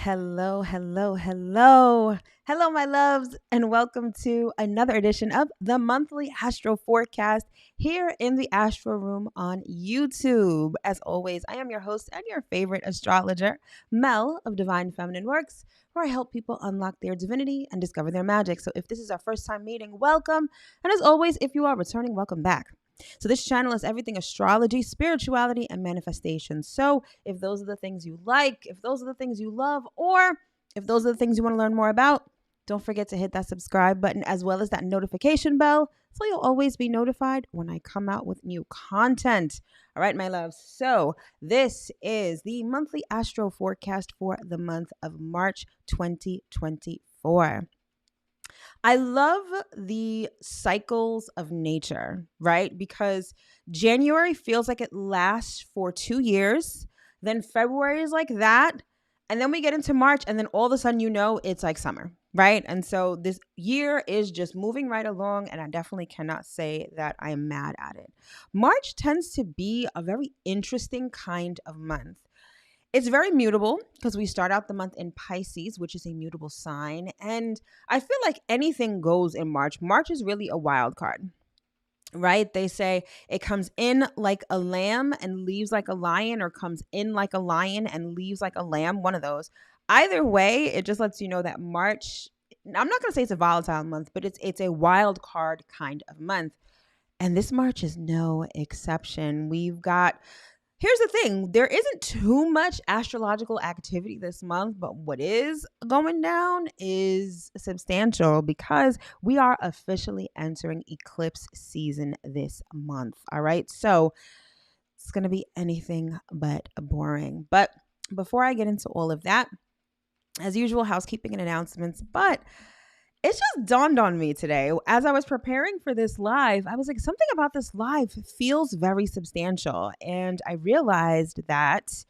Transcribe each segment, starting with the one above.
Hello, hello, hello. Hello, my loves, and welcome to another edition of the monthly Astro Forecast here in the Astro Room on YouTube. As always, I am your host and your favorite astrologer, Mel of Divine Feminine Works, where I help people unlock their divinity and discover their magic. So if this is our first time meeting, welcome. And as always, if you are returning, welcome back. So this channel is everything astrology, spirituality, and manifestation. So if those are the things you like, if those are the things you love, or if those are the things you want to learn more about, don't forget to hit that subscribe button as well as that notification bell so you'll always be notified when I come out with new content. All right, my loves. So this is the monthly astro forecast for the month of March 2024. I love the cycles of nature, right? Because January feels like it lasts for 2 years. Then February is like that. And then we get into March, and then all of a sudden, it's like summer, right? And so this year is just moving right along, and I definitely cannot say that I am mad at it. March tends to be a very interesting kind of month. It's very mutable because we start out the month in Pisces, which is a mutable sign. And I feel like anything goes in March. March is really a wild card, right? They say it comes in like a lamb and leaves like a lion, or comes in like a lion and leaves like a lamb, one of those. Either way, it just lets you know that March, I'm not going to say it's a volatile month, but it's a wild card kind of month. And this March is no exception. Here's the thing, there isn't too much astrological activity this month, but what is going down is substantial because we are officially entering eclipse season this month. All right. So it's going to be anything but boring. But before I get into all of that, as usual, housekeeping and announcements, but it just dawned on me today as I was preparing for this live. I was like, something about this live feels very substantial. And I realized that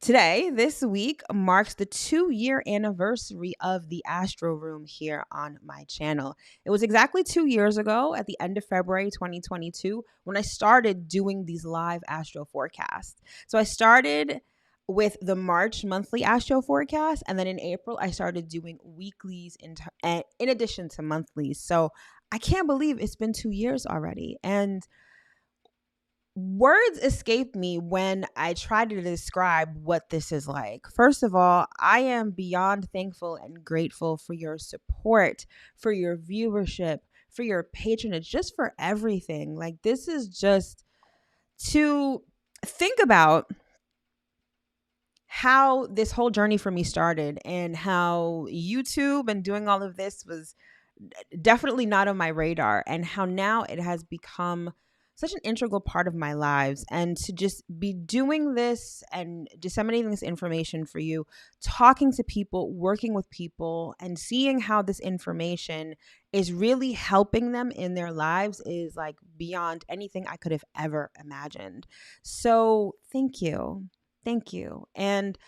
today, this week, marks the 2-year anniversary of the Astro Room here on my channel. It was exactly 2 years ago at the end of February 2022 when I started doing these live astro forecasts. So I started with the March monthly astro forecast, and then in April I started doing weeklies in addition to monthlies. So I can't believe it's been 2 years already, and words escape me when I try to describe what this is like. First of all, I am beyond thankful and grateful for your support, for your viewership, for your patronage, just for everything. Like, this is just to think about how this whole journey for me started, and how YouTube and doing all of this was definitely not on my radar, and how now it has become such an integral part of my lives. And to just be doing this and disseminating this information for you, talking to people, working with people, and seeing how this information is really helping them in their lives is like beyond anything I could have ever imagined. So thank you. Thank you. And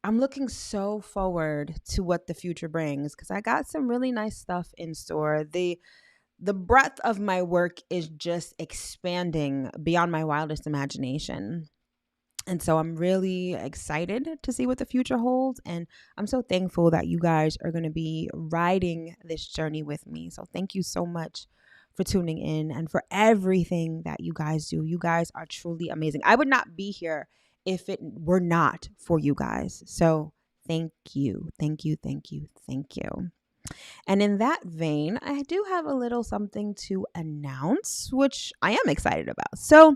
I'm looking so forward to what the future brings, because I got some really nice stuff in store. The breadth of my work is just expanding beyond my wildest imagination. And so I'm really excited to see what the future holds. And I'm so thankful that you guys are going to be riding this journey with me. So thank you so much for tuning in and for everything that you guys do. You guys are truly amazing. I would not be here if it were not for you guys. So thank you. Thank you. Thank you. Thank you. And in that vein, I do have a little something to announce, which I am excited about. So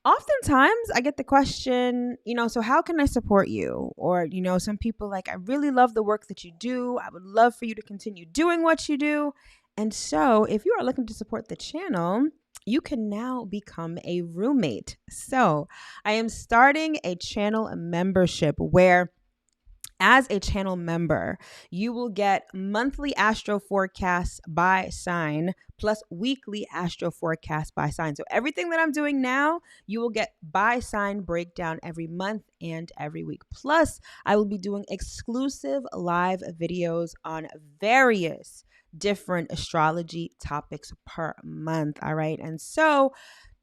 oftentimes I get the question, so how can I support you? Or, some people like, I really love the work that you do. I would love for you to continue doing what you do. And so if you are looking to support the channel, you can now become a roommate. So I am starting a channel membership where, as a channel member, you will get monthly astro forecasts by sign plus weekly astro forecasts by sign. So everything that I'm doing now, you will get by sign breakdown every month and every week. Plus, I will be doing exclusive live videos on various different astrology topics per month. All right. And so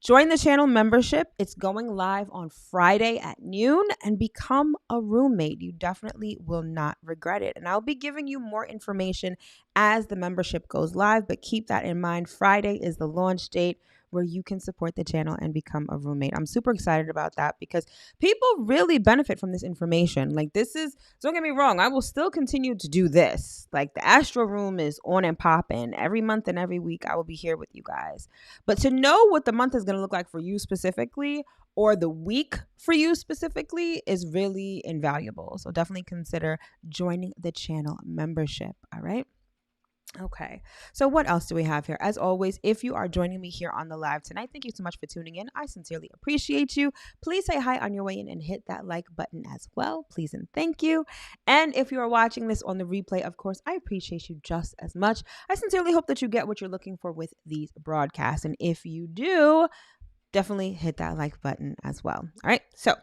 Join the channel membership. It's going live on Friday at noon, and become a roommate. You definitely will not regret it. And I'll be giving you more information as the membership goes live, but keep that in mind. Friday is the launch date where you can support the channel and become a roommate. I'm super excited about that because people really benefit from this information. Like, this is, don't get me wrong, I will still continue to do this. Like, the Astro Room is on and popping. Every month and every week I will be here with you guys. But to know what the month is going to look like for you specifically, or the week for you specifically, is really invaluable. So definitely consider joining the channel membership. All right. Okay, so what else do we have here? As always, if you are joining me here on the live tonight, thank you so much for tuning in. I sincerely appreciate you. Please say hi on your way in and hit that like button as well. Please and thank you. And if you are watching this on the replay, of course, I appreciate you just as much. I sincerely hope that you get what you're looking for with these broadcasts. And if you do, definitely hit that like button as well. All right, so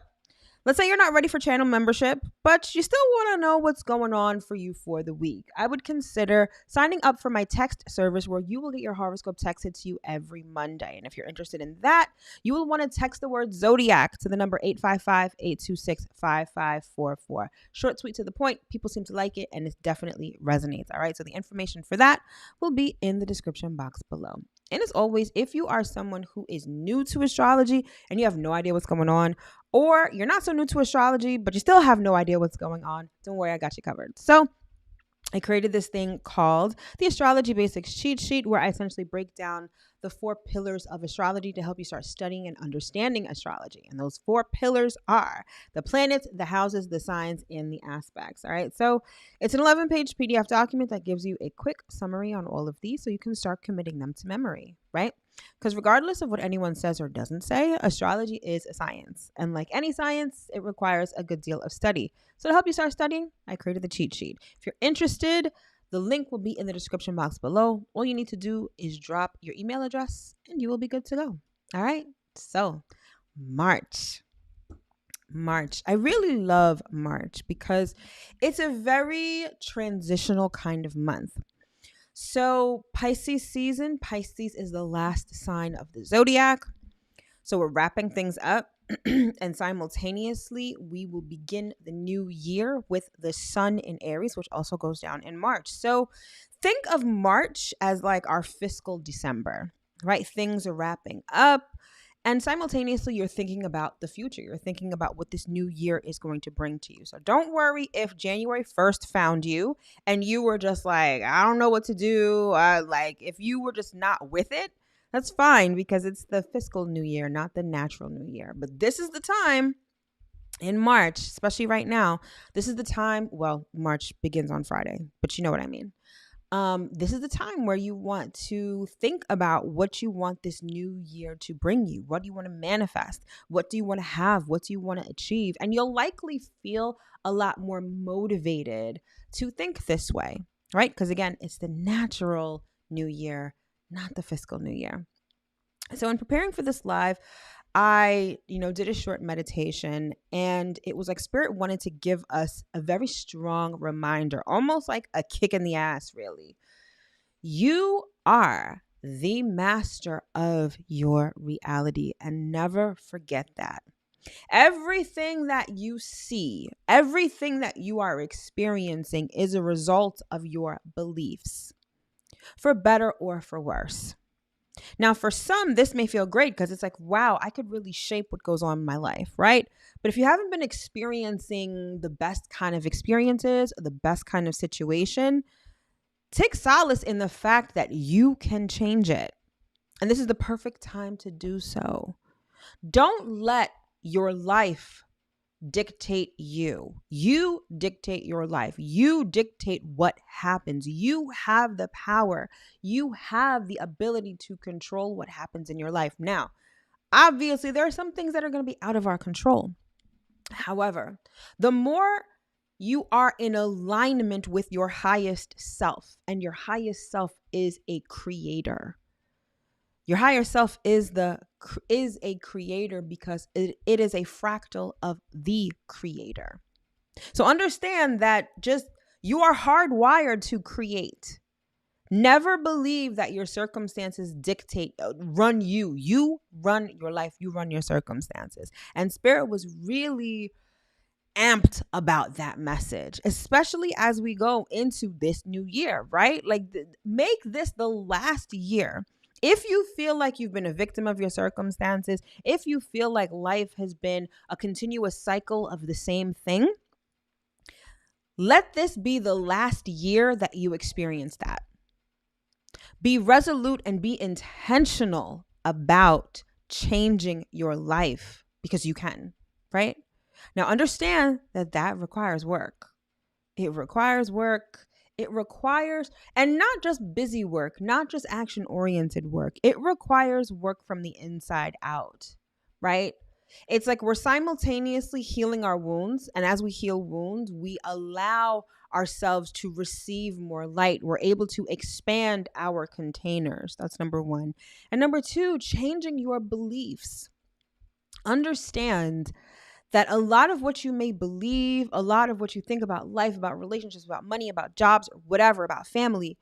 let's say you're not ready for channel membership, but you still want to know what's going on for you for the week. I would consider signing up for my text service where you will get your horoscope texted to you every Monday. And if you're interested in that, you will want to text the word ZODIAC to the number 855-826-5544. Short, sweet, to the point. People seem to like it, and it definitely resonates. All right, so the information for that will be in the description box below. And as always, if you are someone who is new to astrology and you have no idea what's going on, or you're not so new to astrology, but you still have no idea what's going on, don't worry, I got you covered. So I created this thing called the Astrology Basics Cheat Sheet, where I essentially break down the 4 pillars of astrology to help you start studying and understanding astrology. And those 4 pillars are the planets, the houses, the signs, and the aspects. All right. So it's an 11-page PDF document that gives you a quick summary on all of these so you can start committing them to memory, right? Because regardless of what anyone says or doesn't say, astrology is a science. And like any science, it requires a good deal of study. So to help you start studying, I created the cheat sheet. If you're interested, the link will be in the description box below. All you need to do is drop your email address and you will be good to go. All right. So March. I really love March because it's a very transitional kind of month. So Pisces season, Pisces is the last sign of the zodiac. So we're wrapping things up and simultaneously we will begin the new year with the sun in Aries, which also goes down in March. So think of March as like our fiscal December, right? Things are wrapping up. And simultaneously, you're thinking about the future. You're thinking about what this new year is going to bring to you. So don't worry if January 1st found you and you were just like, I don't know what to do. Like if you were just not with it, that's fine because it's the fiscal new year, not the natural new year. But this is the time in March, especially right now. This is the time. Well, March begins on Friday, but you know what I mean. This is the time where you want to think about what you want this new year to bring you. What do you want to manifest? What do you want to have? What do you want to achieve? And you'll likely feel a lot more motivated to think this way, right? Because again, it's the natural new year, not the fiscal new year. So in preparing for this live, I, did a short meditation, and it was like Spirit wanted to give us a very strong reminder, almost like a kick in the ass, really. You are the master of your reality, and never forget that. Everything that you see, everything that you are experiencing is a result of your beliefs, for better or for worse. Now, for some, this may feel great because it's like, wow, I could really shape what goes on in my life, right? But if you haven't been experiencing the best kind of experiences, or the best kind of situation, take solace in the fact that you can change it. And this is the perfect time to do so. Don't let your life dictate you. You dictate your life. You dictate what happens. You have the power. You have the ability to control what happens in your life. Now, obviously, there are some things that are going to be out of our control. However, the more you are in alignment with your highest self, and your highest self is a creator. Your higher self is a creator because it is a fractal of the creator. So understand that just you are hardwired to create. Never believe that your circumstances run you. You run your life. You run your circumstances. And Spirit was really amped about that message, especially as we go into this new year, right? Like, make this the last year. If you feel like you've been a victim of your circumstances, if you feel like life has been a continuous cycle of the same thing, let this be the last year that you experience that. Be resolute and be intentional about changing your life, because you can, right? Now, understand that that requires work. It requires work. It requires, and not just busy work, not just action-oriented work. It requires work from the inside out, right? It's like we're simultaneously healing our wounds. And as we heal wounds, we allow ourselves to receive more light. We're able to expand our containers. That's number one. And number two, changing your beliefs. Understand that a lot of what you may believe, a lot of what you think about life, about relationships, about money, about jobs, or whatever, about family,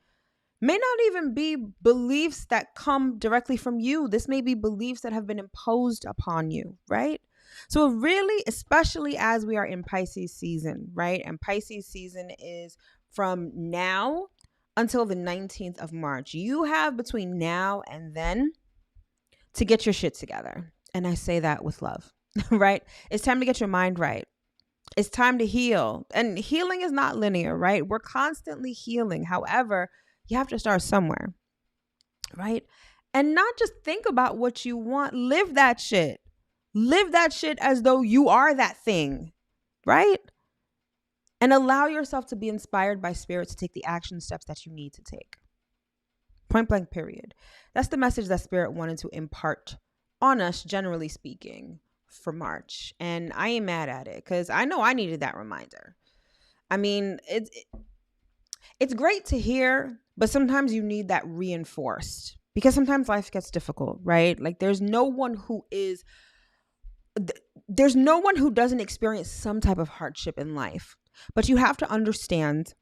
may not even be beliefs that come directly from you. This may be beliefs that have been imposed upon you, right? So really, especially as we are in Pisces season, right? And Pisces season is from now until the 19th of March. You have between now and then to get your shit together. And I say that with love, right? It's time to get your mind right. It's time to heal. And healing is not linear, right? We're constantly healing. However, you have to start somewhere, right? And not just think about what you want. Live that shit. Live that shit as though you are that thing, right? And allow yourself to be inspired by Spirit to take the action steps that you need to take. Point blank, period. That's the message that Spirit wanted to impart on us, generally speaking, for March. And I ain't mad at it, because I know I needed that reminder. I mean, it's great to hear, but sometimes you need that reinforced, because sometimes life gets difficult, right? Like there's no one who doesn't experience some type of hardship in life, but you have to understand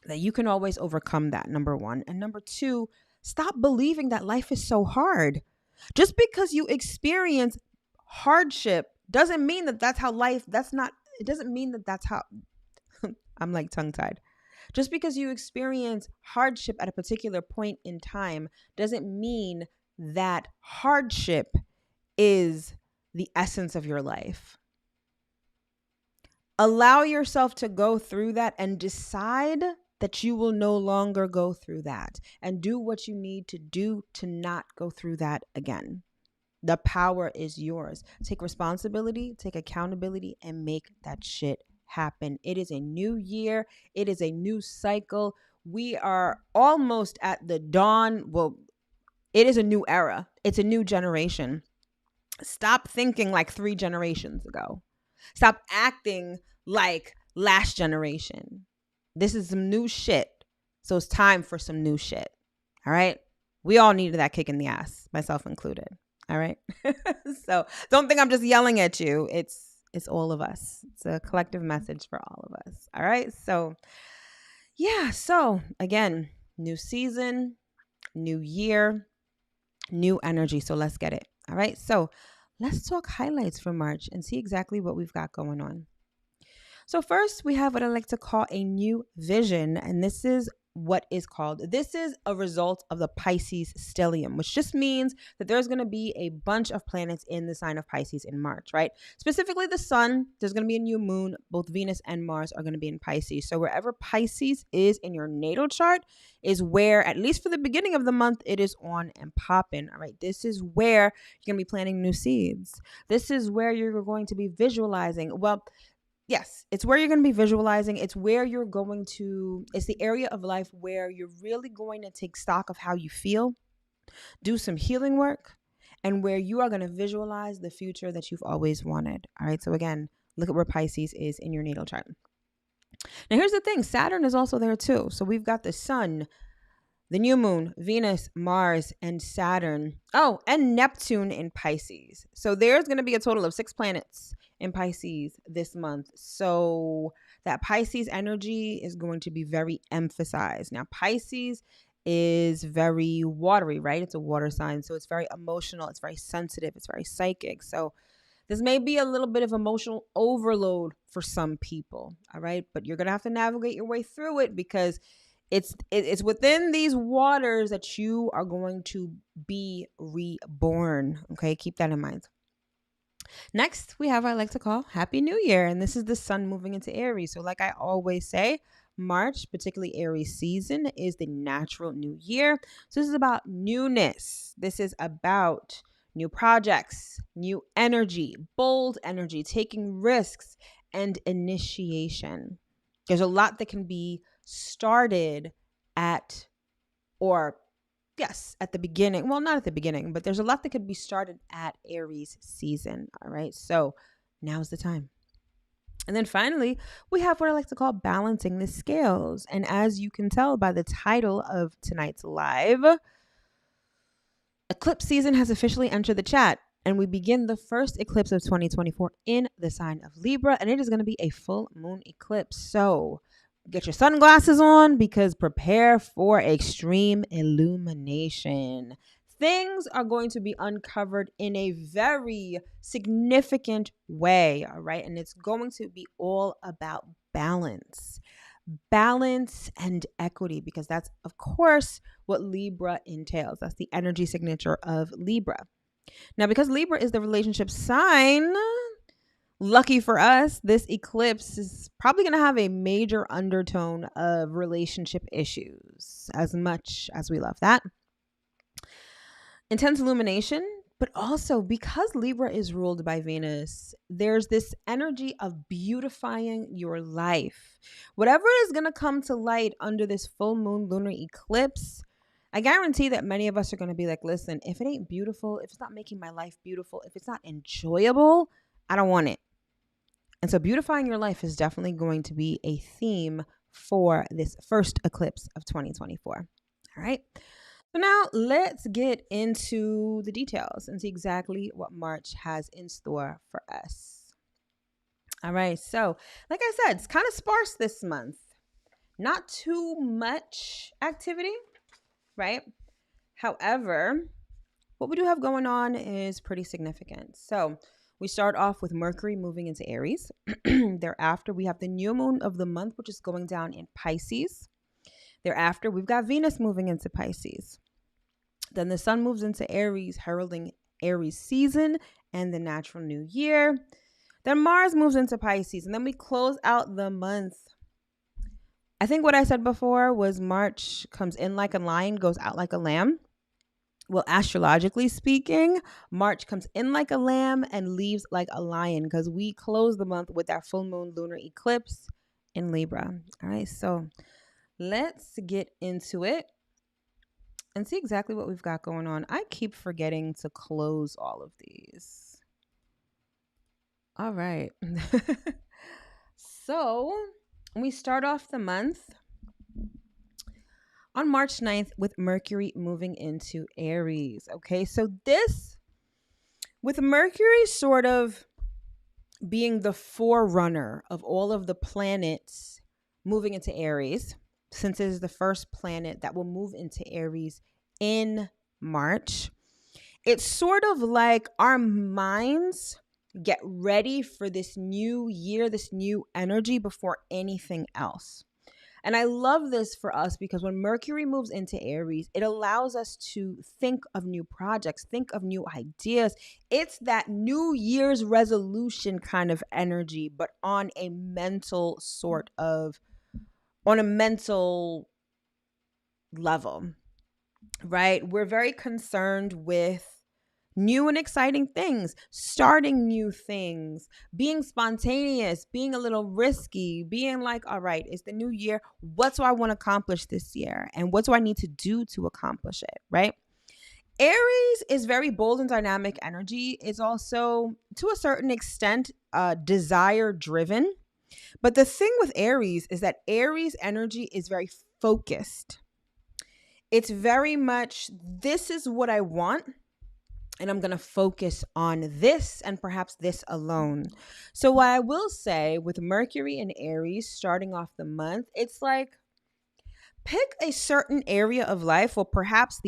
that you can always overcome that, number one. And number two, stop believing that life is so hard. Just because you experience hardship doesn't mean that that's how life, it doesn't mean that that's how, I'm like tongue-tied. Just because you experience hardship at a particular point in time doesn't mean that hardship is the essence of your life. Allow yourself to go through that and decide that you will no longer go through that, and do what you need to do to not go through that again. The power is yours. Take responsibility, take accountability, and make that shit happen. It is a new year. It is a new cycle. We are almost at the dawn. Well, it is a new era. It's a new generation. Stop thinking like 3 generations ago. Stop acting like last generation. This is some new shit. So it's time for some new shit. All right? We all needed that kick in the ass, myself included. All right? So don't think I'm just yelling at you. It's all of us. It's a collective message for all of us. All right? So yeah. So again, new season, new year, new energy. So let's get it. All right? So let's talk highlights for March and see exactly what we've got going on. So first, we have what I like to call a new vision, and this is a result of the Pisces stellium, which just means that there's going to be a bunch of planets in the sign of Pisces in March, right? Specifically the sun, there's going to be a new moon. Both Venus and Mars are going to be in Pisces. So wherever Pisces is in your natal chart is where, at least for the beginning of the month, it is on and popping, all right? This is where you're going to be planting new seeds. This is where you're going to be visualizing. Well, yes, it's where you're going to be visualizing. It's where it's the area of life where you're really going to take stock of how you feel, do some healing work, and where you are going to visualize the future that you've always wanted. All right. So again, look at where Pisces is in your natal chart. Now, here's the thing. Saturn is also there too. So we've got the sun, the new moon, Venus, Mars, and Saturn. Oh, and Neptune in Pisces. So there's going to be a total of 6 planets in Pisces this month. So that Pisces energy is going to be very emphasized. Now, Pisces is very watery, right? It's a water sign. So it's very emotional. It's very sensitive. It's very psychic. So this may be a little bit of emotional overload for some people. All right. But you're going to have to navigate your way through it because it's within these waters that you are going to be reborn. Okay. Keep that in mind. Next, we have what I like to call Happy New Year. And this is the sun moving into Aries. So, like I always say, March, particularly Aries season, is the natural new year. So, this is about newness. This is about new projects, new energy, bold energy, taking risks, and initiation. There's a lot that can be started at or yes, at the beginning. Well, not at the beginning, but there's a lot that could be started at Aries season. All right. So now's the time. And then finally, we have what I like to call balancing the scales. And as you can tell by the title of tonight's live, eclipse season has officially entered the chat. And we begin the first eclipse of 2024 in the sign of Libra. And it is going to be a full moon eclipse. So get your sunglasses on because prepare for extreme illumination. Things are going to be uncovered in a very significant way, all right? And it's going to be all about balance. Balance and equity, because that's, of course, what Libra entails. That's the energy signature of Libra. Now, because Libra is the relationship sign, lucky for us, this eclipse is probably going to have a major undertone of relationship issues, as much as we love that. Intense illumination, but also because Libra is ruled by Venus, there's this energy of beautifying your life. Whatever is going to come to light under this full moon lunar eclipse, I guarantee that many of us are going to be like, listen, if it ain't beautiful, if it's not making my life beautiful, if it's not enjoyable, I don't want it. And so beautifying your life is definitely going to be a theme for this first eclipse of 2024. All right. So now let's get into the details and see exactly what March has in store for us. All right. So like I said, it's kind of sparse this month. Not too much activity, right? However, what we do have going on is pretty significant. So we start off with Mercury moving into Aries. Thereafter, we have the new moon of the month, which is going down in Pisces. Thereafter, we've got Venus moving into Pisces. Then the sun moves into Aries, heralding Aries season and the natural new year. Then Mars moves into Pisces. And then we close out the month. I think what I said before was March comes in like a lion, goes out like a lamb. Well, astrologically speaking, March comes in like a lamb and leaves like a lion because we close the month with that full moon lunar eclipse in Libra. All right, so let's get into it and see exactly what we've got going on. I keep forgetting to close all of these. All right. So we start off the month on March 9th with Mercury moving into Aries. Okay, so this, with Mercury sort of being the forerunner of all of the planets moving into Aries, since it is the first planet that will move into Aries in March, it's sort of like our minds get ready for this new year, this new energy before anything else. And I love this for us because when Mercury moves into Aries, it allows us to think of new projects, think of new ideas. It's that New Year's resolution kind of energy, but on a mental level, right? We're very concerned with new and exciting things, starting new things, being spontaneous, being a little risky, being like, all right, it's the new year. What do I want to accomplish this year? And what do I need to do to accomplish it, right? Aries is very bold and dynamic energy. It's also, to a certain extent, desire driven. But the thing with Aries is that Aries energy is very focused. It's very much, this is what I want. And I'm going to focus on this and perhaps this alone. So what I will say with Mercury and Aries starting off the month, it's like Pick a certain area of life, or perhaps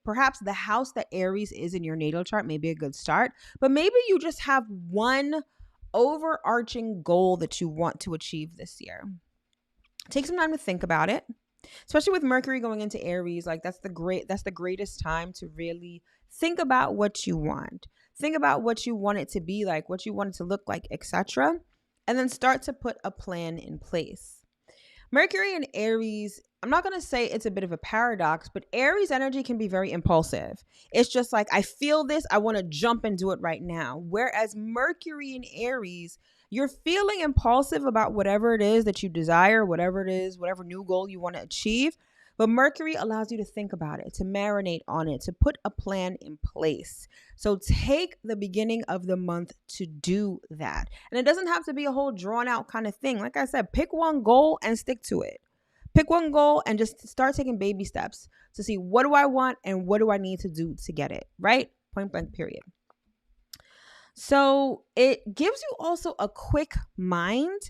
perhaps the house that Aries is in your natal chart may be a good start. But maybe you just have one overarching goal that you want to achieve this year. Take some time to think about it, especially with Mercury going into Aries. Like that's the greatest time to really think about what you want. Think about what you want it to be like, what you want it to look like, etc. And then start to put a plan in place. Mercury and Aries, I'm not going to say it's a bit of a paradox, but Aries energy can be very impulsive. It's just like, I feel this, I want to jump and do it right now. Whereas Mercury and Aries, you're feeling impulsive about whatever it is that you desire, whatever it is, whatever new goal you want to achieve. But Mercury allows you to think about it, to marinate on it, to put a plan in place. So take the beginning of the month to do that. And it doesn't have to be a whole drawn out kind of thing. Like I said, pick one goal and stick to it. Pick one goal and just start taking baby steps to see, what do I want and what do I need to do to get it, right? Point blank, period. So it gives you also a quick mind,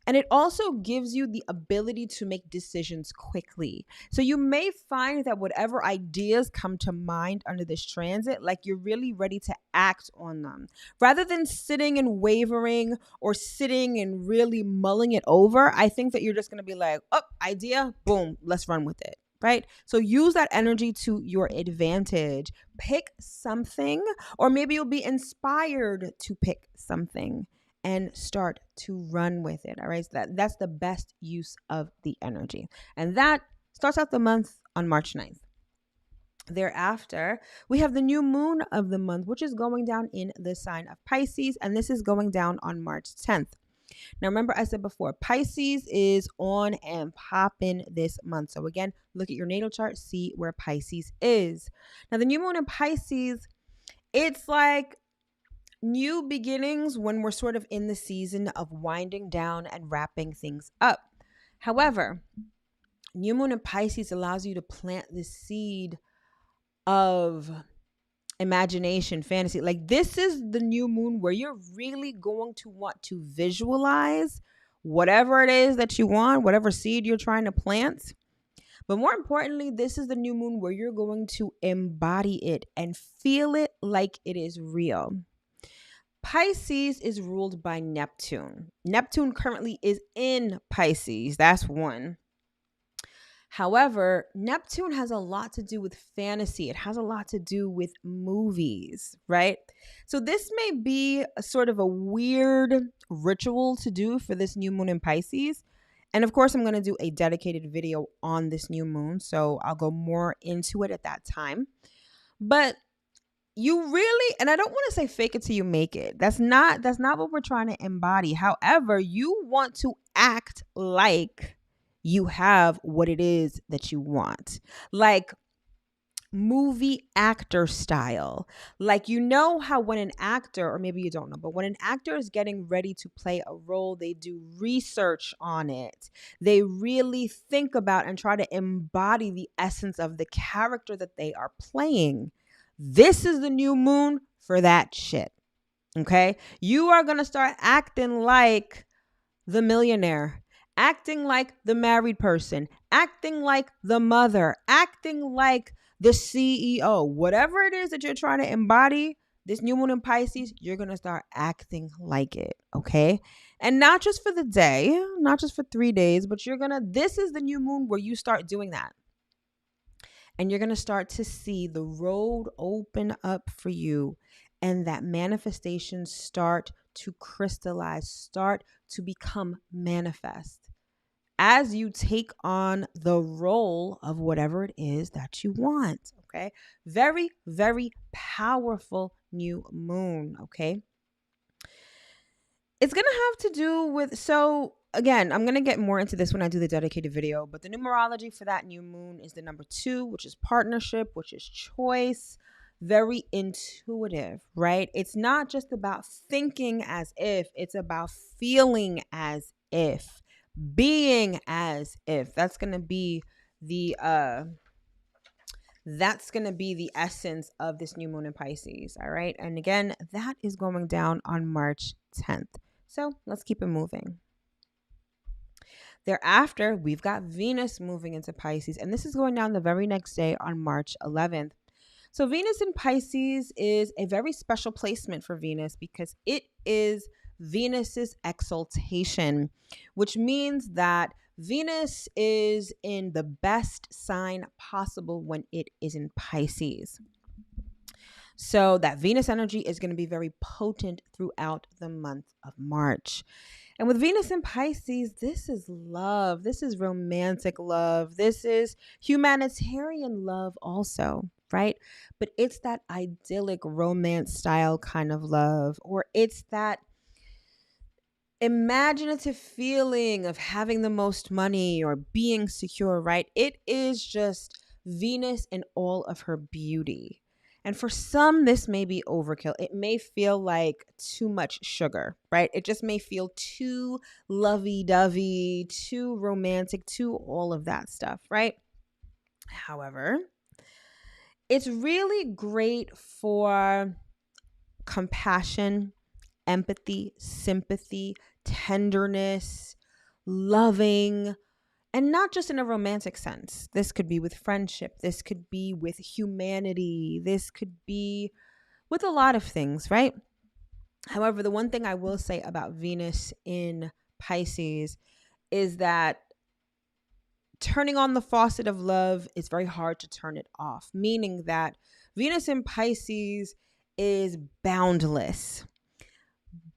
and it also gives you the ability to make decisions quickly. So you may find that whatever ideas come to mind under this transit, like you're really ready to act on them. Rather than sitting and wavering or sitting and really mulling it over, I think that you're just going to be like, oh, idea, boom, let's run with it. Right? So use that energy to your advantage. Pick something, or maybe you'll be inspired to pick something and start to run with it. All right. So that's the best use of the energy. And that starts out the month on March 9th. Thereafter, we have the new moon of the month, which is going down in the sign of Pisces. And this is going down on March 10th. Now, remember, I said before, Pisces is on and popping this month. So again, look at your natal chart, see where Pisces is. Now, the new moon in Pisces, it's like new beginnings when we're sort of in the season of winding down and wrapping things up. However, new moon in Pisces allows you to plant the seed of imagination, fantasy. Like this is the new moon where you're really going to want to visualize whatever it is that you want, whatever seed you're trying to plant. But more importantly, this is the new moon where you're going to embody it and feel it like it is real. Pisces is ruled by Neptune. Neptune currently is in Pisces. That's one. However, Neptune has a lot to do with fantasy. It has a lot to do with movies, right? So this may be a sort of a weird ritual to do for this new moon in Pisces. And of course, I'm going to do a dedicated video on this new moon. So I'll go more into it at that time. But you really, and I don't want to say fake it till you make it. That's not what we're trying to embody. However, you want to act like you have what it is that you want. Like movie actor style. Like, you know how when an actor, or maybe you don't know, but when an actor is getting ready to play a role, they do research on it. They really think about and try to embody the essence of the character that they are playing. This is the new moon for that shit. Okay? You are going to start acting like the millionaire, acting like the married person, acting like the mother, acting like the CEO, whatever it is that you're trying to embody, this new moon in Pisces, you're going to start acting like it. Okay. And not just for the day, not just for 3 days, but this is the new moon where you start doing that. And you're going to start to see the road open up for you, and that manifestations start to crystallize, start to become manifest as you take on the role of whatever it is that you want. Okay. Very, very powerful new moon. Okay. It's going to have to do with, so again, I'm going to get more into this when I do the dedicated video, but the numerology for that new moon is the number 2, which is partnership, which is choice. Very intuitive, right? It's not just about thinking as if, it's about feeling as if, being as if. That's going to be the essence of this new moon in Pisces. All right. And again, that is going down on March 10th. So let's keep it moving. Thereafter, we've got Venus moving into Pisces, and this is going down the very next day on March 11th. So Venus in Pisces is a very special placement for Venus because it is Venus's exaltation, which means that Venus is in the best sign possible when it is in Pisces. So that Venus energy is going to be very potent throughout the month of March. And with Venus in Pisces, this is love. This is romantic love. This is humanitarian love also, right? But it's that idyllic romance style kind of love, or it's that imaginative feeling of having the most money or being secure, right? It is just Venus in all of her beauty. And for some, this may be overkill. It may feel like too much sugar, right? It just may feel too lovey-dovey, too romantic, too all of that stuff, right? However, it's really great for compassion, empathy, sympathy, tenderness, loving, and not just in a romantic sense. This could be with friendship. This could be with humanity. This could be with a lot of things, right? However, the one thing I will say about Venus in Pisces is that turning on the faucet of love is very hard to turn it off, meaning that Venus in Pisces is boundless.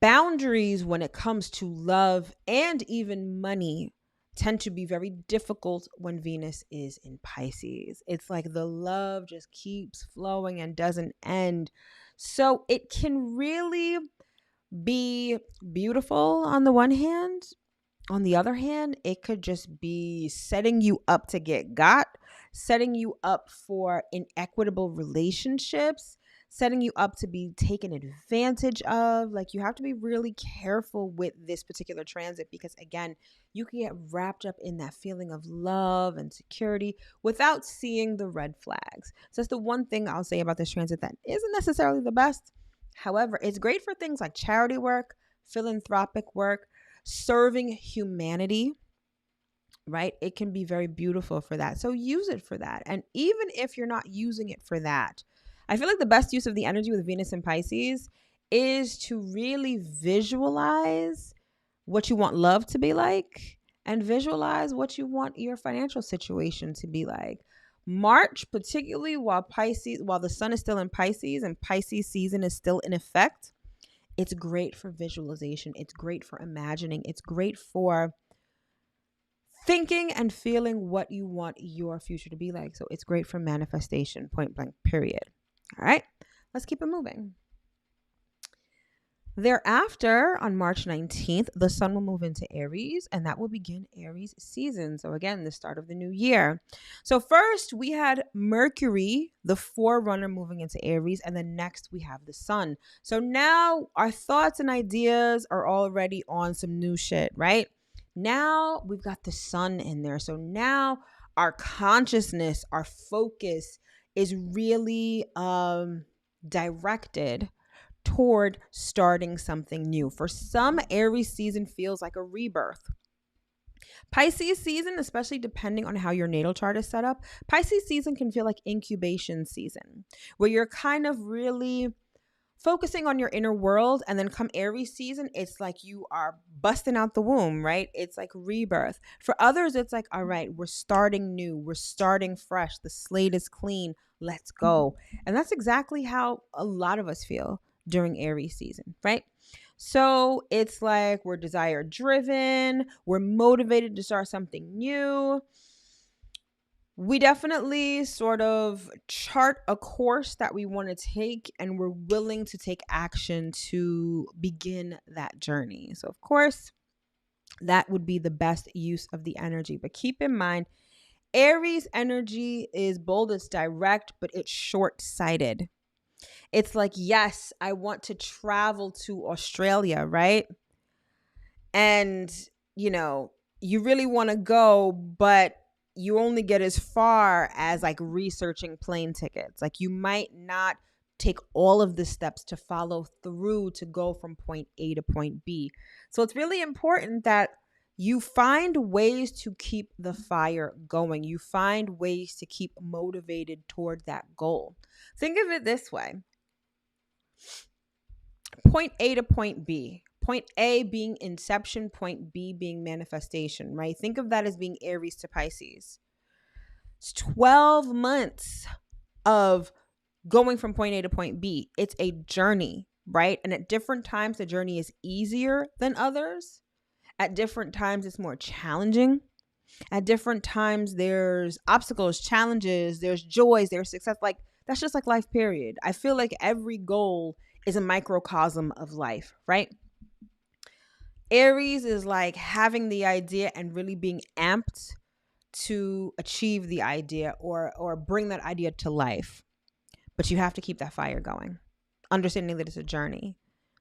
Boundaries when it comes to love and even money tend to be very difficult when Venus is in Pisces. It's like the love just keeps flowing and doesn't end. So it can really be beautiful on the one hand. On the other hand, it could just be setting you up to get got, setting you up for inequitable relationships, setting you up to be taken advantage of. Like, you have to be really careful with this particular transit because, again, you can get wrapped up in that feeling of love and security without seeing the red flags. So that's the one thing I'll say about this transit that isn't necessarily the best. However, it's great for things like charity work, philanthropic work, serving humanity, right? It can be very beautiful for that. So use it for that. And even if you're not using it for that, I feel like the best use of the energy with Venus and Pisces is to really visualize what you want love to be like and visualize what you want your financial situation to be like. March, particularly while the sun is still in Pisces and Pisces season is still in effect, it's great for visualization. It's great for imagining. It's great for thinking and feeling what you want your future to be like. So it's great for manifestation, point blank, period. All right, let's keep it moving. Thereafter, on March 19th, the sun will move into Aries, and that will begin Aries season. So again, the start of the new year. So first, we had Mercury, the forerunner, moving into Aries, and then next we have the sun. So now our thoughts and ideas are already on some new shit, right? Now we've got the sun in there. So now our consciousness, our focus is really directed toward starting something new. For some, Aries season feels like a rebirth. Pisces season, especially depending on how your natal chart is set up, Pisces season can feel like incubation season, where you're kind of really focusing on your inner world. And then come Aries season, it's like you are busting out the womb, right? It's like rebirth. For others, it's like, all right, we're starting new. We're starting fresh. The slate is clean. Let's go. And that's exactly how a lot of us feel during Aries season, right? So it's like we're desire driven. We're motivated to start something new. We definitely sort of chart a course that we want to take, and we're willing to take action to begin that journey. So of course, that would be the best use of the energy. But keep in mind, Aries energy is bold, it's direct, but it's short-sighted. It's like, yes, I want to travel to Australia, right? And, you really want to go, but you only get as far as like researching plane tickets. Like, you might not take all of the steps to follow through to go from point A to point B. So it's really important that You find ways to keep the fire going. You find ways to keep motivated toward that goal. Think of it this way. Point A to point B. Point A being inception, point B being manifestation, right? Think of that as being Aries to Pisces. It's 12 months of going from point A to point B. It's a journey, right? And at different times, the journey is easier than others. At different times, it's more challenging. At different times, there's obstacles, challenges, there's joys, there's success. Like, that's just like life, period. I feel like every goal is a microcosm of life, right? Aries is like having the idea and really being amped to achieve the idea or bring that idea to life. But you have to keep that fire going. Understanding that it's a journey,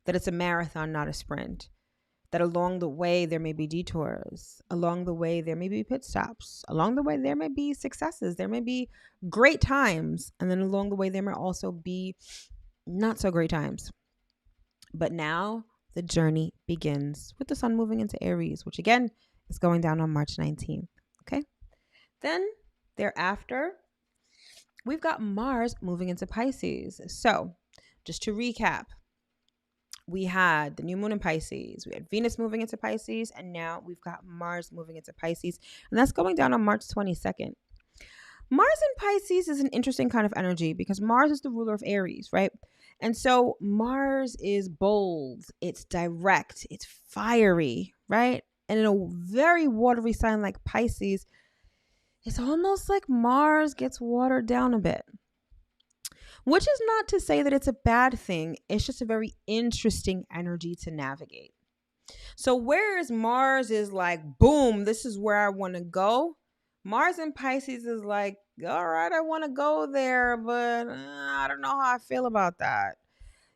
that it's a marathon, not a sprint. That along the way, there may be detours. Along the way, there may be pit stops. Along the way, there may be successes. There may be great times. And then along the way, there may also be not so great times. But now the journey begins with the sun moving into Aries, which again is going down on March 19th. Okay. Then thereafter, we've got Mars moving into Pisces. So just to recap, we had the new moon in Pisces, we had Venus moving into Pisces, and now we've got Mars moving into Pisces, and that's going down on March 22nd. Mars in Pisces is an interesting kind of energy because Mars is the ruler of Aries, right? And so Mars is bold, it's direct, it's fiery, right? And in a very watery sign like Pisces, it's almost like Mars gets watered down a bit. Which is not to say that it's a bad thing. It's just a very interesting energy to navigate. So whereas Mars is like, boom, this is where I want to go. Mars in Pisces is like, all right, I want to go there, but I don't know how I feel about that.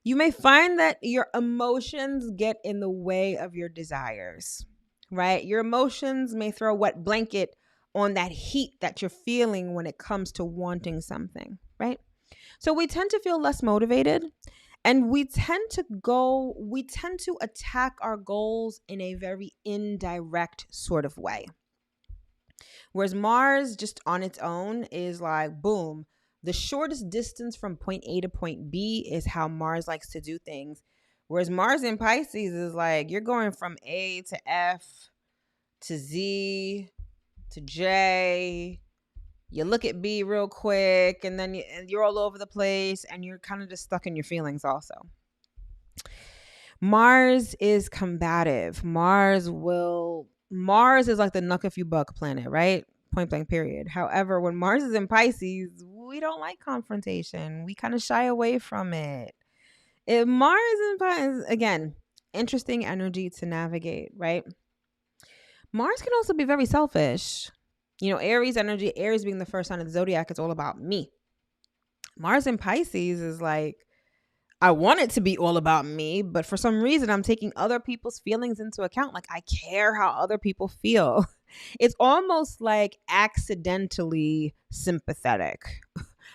You may find that your emotions get in the way of your desires, right? Your emotions may throw a wet blanket on that heat that you're feeling when it comes to wanting something, right? So we tend to feel less motivated and we tend to attack our goals in a very indirect sort of way. Whereas Mars just on its own is like, boom, the shortest distance from point A to point B is how Mars likes to do things. Whereas Mars in Pisces is like, you're going from A to F to Z to J. You look at B real quick and then you're all over the place and you're kind of just stuck in your feelings also. Mars is combative. Mars is like the knuck if you buck planet, right? Point blank period. However, when Mars is in Pisces, we don't like confrontation. We kind of shy away from it. If Mars in Pisces, again, interesting energy to navigate, right? Mars can also be very selfish. You know, Aries energy, Aries being the first sign of the zodiac, it's all about me. Mars in Pisces is like, I want it to be all about me, but for some reason, I'm taking other people's feelings into account. Like, I care how other people feel. It's almost like accidentally sympathetic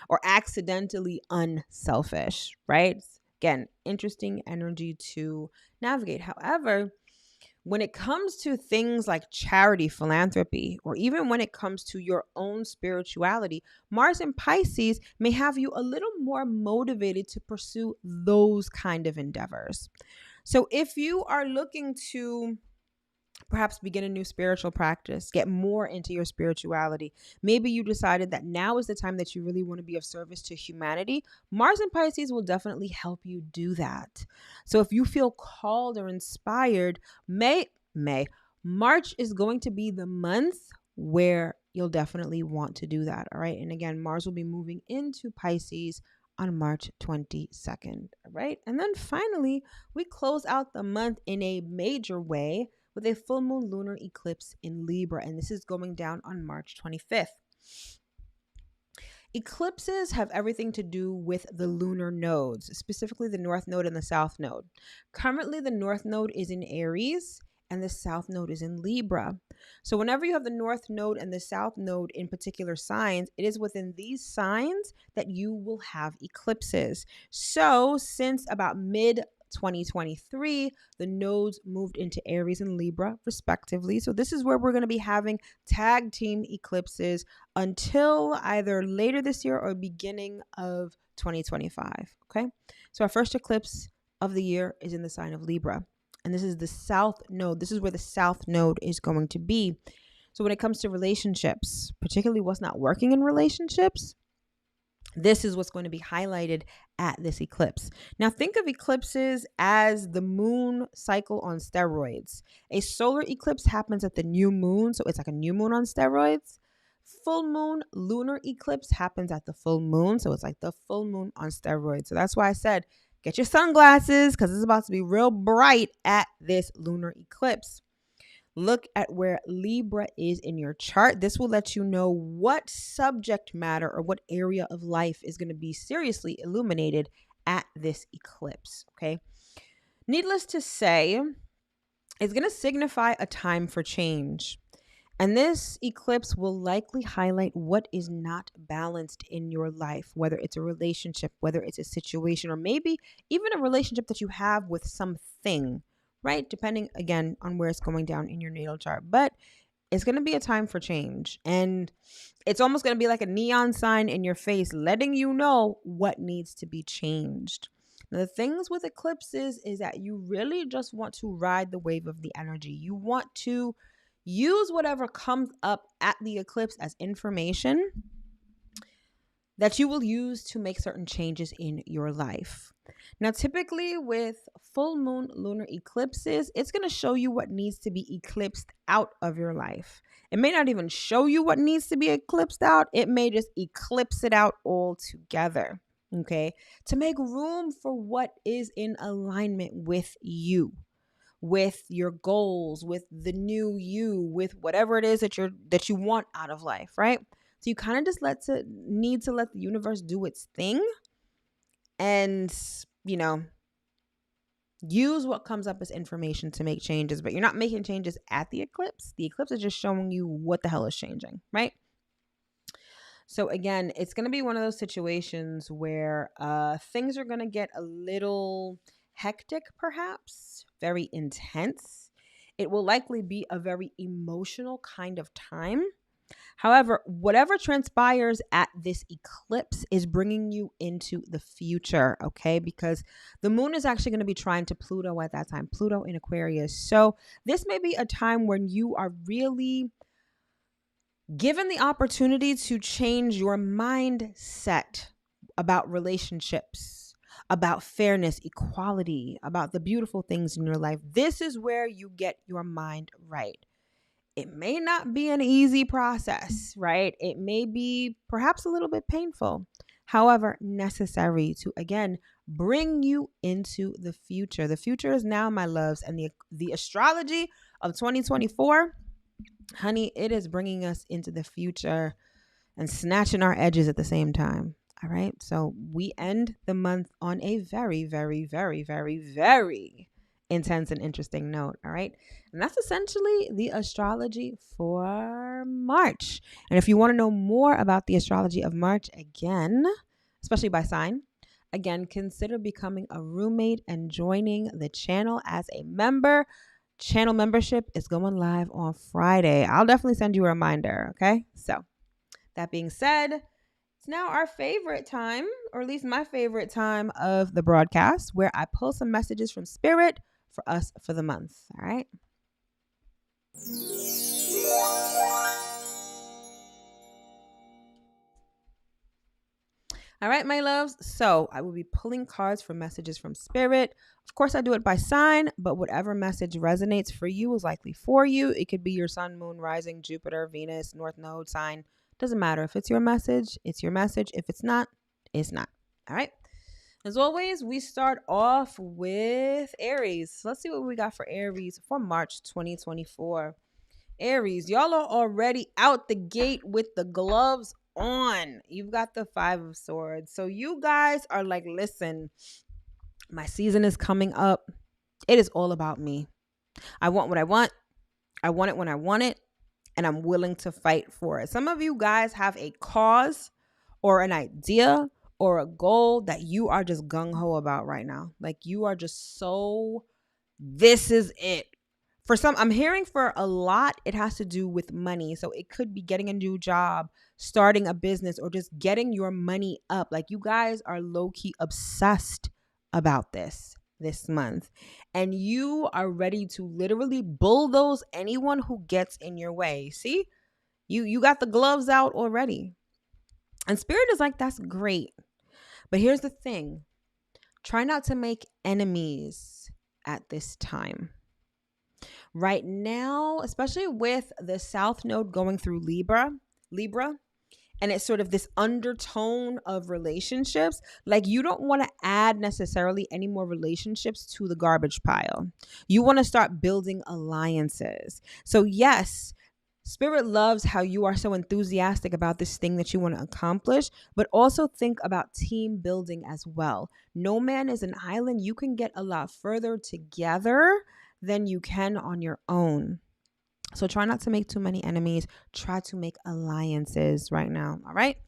or accidentally unselfish, right? Again, interesting energy to navigate. However, when it comes to things like charity, philanthropy, or even when it comes to your own spirituality, Mars in Pisces may have you a little more motivated to pursue those kind of endeavors. So if you are looking to perhaps begin a new spiritual practice, get more into your spirituality, maybe you decided that now is the time that you really want to be of service to humanity, Mars in Pisces will definitely help you do that. So if you feel called or inspired, March is going to be the month where you'll definitely want to do that. All right. And again, Mars will be moving into Pisces on March 22nd. All right. And then finally, we close out the month in a major way with a full moon lunar eclipse in Libra, and this is going down on March 25th. Eclipses have everything to do with the lunar nodes, specifically the North Node and the South Node. Currently, the North Node is in Aries and the South Node is in Libra. So whenever you have the North Node and the South Node in particular signs, it is within these signs that you will have eclipses. So since about mid 2023, the nodes moved into Aries and Libra, respectively. So this is where we're going to be having tag team eclipses until either later this year or beginning of 2025. Okay. So our first eclipse of the year is in the sign of Libra. And this is the south node. This is where the south node is going to be. So when it comes to relationships, particularly what's not working in relationships, this is what's going to be highlighted at this eclipse. Now, think of eclipses as the moon cycle on steroids. A solar eclipse happens at the new moon, so it's like a new moon on steroids. Full moon lunar eclipse happens at the full moon, so it's like the full moon on steroids. So that's why I said, get your sunglasses because it's about to be real bright at this lunar eclipse. Look at where Libra is in your chart. This will let you know what subject matter or what area of life is going to be seriously illuminated at this eclipse, okay? Needless to say, it's going to signify a time for change. And this eclipse will likely highlight what is not balanced in your life, whether it's a relationship, whether it's a situation, or maybe even a relationship that you have with something, right? Depending, again, on where it's going down in your natal chart. But it's going to be a time for change. And it's almost going to be like a neon sign in your face, letting you know what needs to be changed. Now, the things with eclipses is that you really just want to ride the wave of the energy. You want to use whatever comes up at the eclipse as information that you will use to make certain changes in your life. Now, typically with full moon lunar eclipses, it's going to show you what needs to be eclipsed out of your life. It may not even show you what needs to be eclipsed out. It may just eclipse it out altogether, okay? To make room for what is in alignment with you, with your goals, with the new you, with whatever it is that you want out of life, right? So you kind of just need to let the universe do its thing and, use what comes up as information to make changes, but you're not making changes at the eclipse. The eclipse is just showing you what the hell is changing, right? So again, it's going to be one of those situations where things are going to get a little hectic, perhaps, very intense. It will likely be a very emotional kind of time. However, whatever transpires at this eclipse is bringing you into the future, okay? Because the moon is actually going to be trying to Pluto at that time, Pluto in Aquarius. So this may be a time when you are really given the opportunity to change your mindset about relationships, about fairness, equality, about the beautiful things in your life. This is where you get your mind right. It may not be an easy process, right? It may be perhaps a little bit painful. However, necessary to, again, bring you into the future. The future is now, my loves, and the astrology of 2024, honey, it is bringing us into the future and snatching our edges at the same time. All right. So we end the month on a very, very, very, very, very intense and interesting note. All right. And that's essentially the astrology for March. And if you want to know more about the astrology of March, again, especially by sign, again, consider becoming a roommate and joining the channel as a member. Channel membership is going live on Friday. I'll definitely send you a reminder. Okay. So that being said, it's now our favorite time, or at least my favorite time of the broadcast, where I pull some messages from Spirit for us for the month. All right. All right, my loves. So I will be pulling cards for messages from Spirit. Of course, I do it by sign, but whatever message resonates for you is likely for you. It could be your sun, moon, rising, Jupiter, Venus, North Node sign. Doesn't matter. If it's your message, it's your message. If it's not, it's not. All right. As always, we start off with Aries. Let's see what we got for Aries for March 2024. Aries, y'all are already out the gate with the gloves on. You've got the 5 of Swords. So you guys are like, listen, my season is coming up. It is all about me. I want what I want. I want it when I want it. And I'm willing to fight for it. Some of you guys have a cause or an idea or a goal that you are just gung-ho about right now. Like you are just so, this is it. For some, I'm hearing for a lot, it has to do with money. So it could be getting a new job, starting a business, or just getting your money up. Like you guys are low-key obsessed about this month. And you are ready to literally bulldoze anyone who gets in your way. See? You got the gloves out already. And Spirit is like, that's great. But here's the thing. Try not to make enemies at this time. Right now, especially with the South Node going through Libra, and it's sort of this undertone of relationships, like you don't want to add necessarily any more relationships to the garbage pile. You want to start building alliances. So yes, Spirit loves how you are so enthusiastic about this thing that you want to accomplish, but also think about team building as well. No man is an island. You can get a lot further together than you can on your own. So try not to make too many enemies. Try to make alliances right now. All right.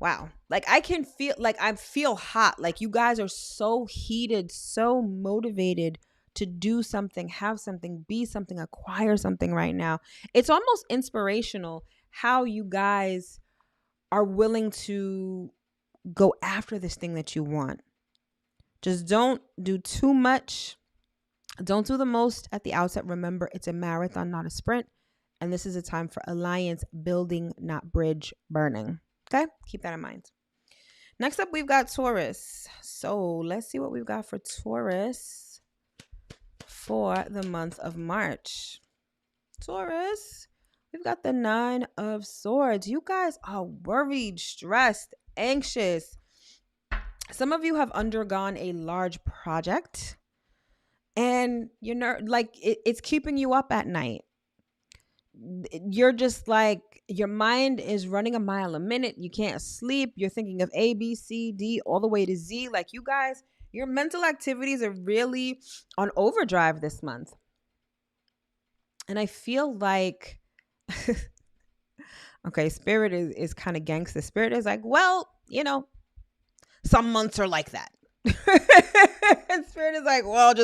Wow. Like I can feel, like I feel hot. Like you guys are so heated, so motivated to do something, have something, be something, acquire something right now. It's almost inspirational how you guys are willing to go after this thing that you want. Just don't do too much. Don't do the most at the outset. Remember, it's a marathon, not a sprint. And this is a time for alliance building, not bridge burning. Okay? Keep that in mind. Next up, we've got Taurus. So let's see what we've got for Taurus for the month of March. Taurus, we've got the 9 of Swords. You guys are worried, stressed, anxious. Some of you have undergone a large project. And it's keeping you up at night. You're just like, your mind is running a mile a minute. You can't sleep. You're thinking of A, B, C, D, all the way to Z. Like you guys, your mental activities are really on overdrive this month. And I feel like, okay, Spirit is kind of gangster. Spirit is like, well, some months are like that. And Spirit is like, well,